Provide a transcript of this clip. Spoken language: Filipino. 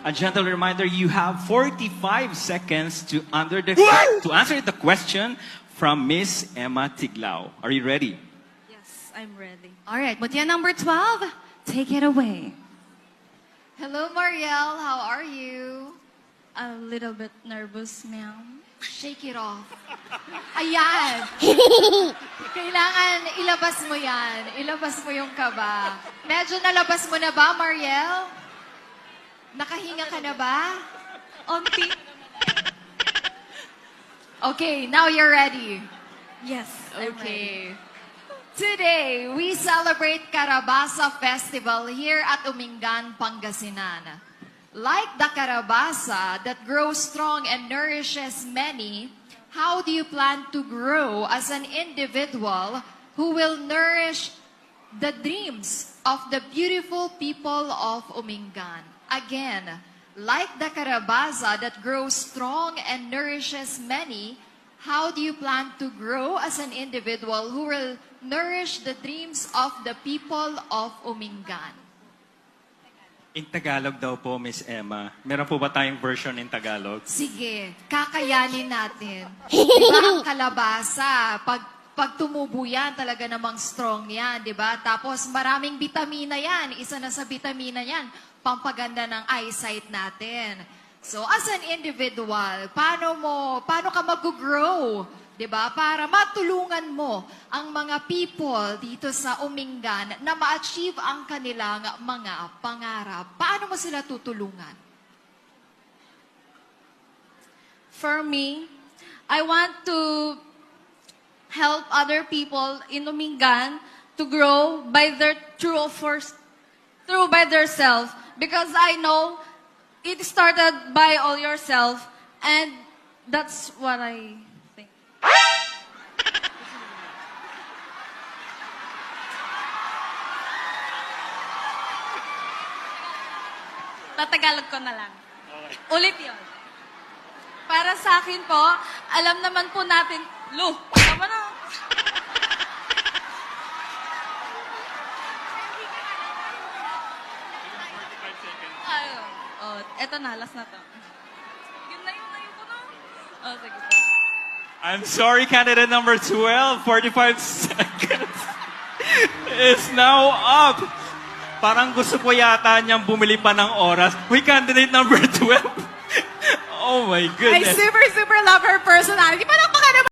A gentle reminder, you have 45 seconds to answer the question from Miss Emma Tiglao. Are you ready? Yes, I'm ready. All right, Mutya number 12, take it away. Hello, Marielle. How are you? A little bit nervous, ma'am. Shake it off. Ayan. Kailangan ilabas mo yan. Ilabas mo yung kaba. Medyo nalabas mo na ba, Marielle? Nakahinga ka na ba? Onti. Okay, now you're ready. Yes, I'm ready. Okay. Today, we celebrate Carabasa Festival here at Umingan, Pangasinan. Like the Carabasa that grows strong and nourishes many, how do you plan to grow as an individual who will nourish the dreams of the beautiful people of Umingan? Again, like the Carabasa that grows strong and nourishes many, how do you plan to grow as an individual who will nourish the dreams of the people of Umingan? In Tagalog daw po, Miss Emma. Meron po ba tayong version in Tagalog? Sige, kakayanin natin. Diba ang kalabasa, pag tumubo yan, talaga namang strong yan, di ba? Tapos maraming vitamina yan. Isa na sa vitamina yan, pampaganda ng eyesight natin. So as an individual, paano ka mag-grow? Diba? Para matulungan mo ang mga people dito sa Umingan na ma-achieve ang kanilang mga pangarap. Paano mo sila tutulungan? For me, I want to help other people in Umingan to grow by their by themselves, because I know it started by all yourself, and that's what I think. Tatagalog ko na lang. Ulit yun. Para sa akin po, alam naman po natin, tama na. Ayun. Oh, eto na, last na to. Yun na yun, ayun ko na. Oh, sige po. I'm sorry, candidate number 12. 45 seconds is now up. Parang gusto ko yata niyang bumili pa ng oras. Uy, candidate number 12. Oh my I goodness. super love her personality. Palakpakan naman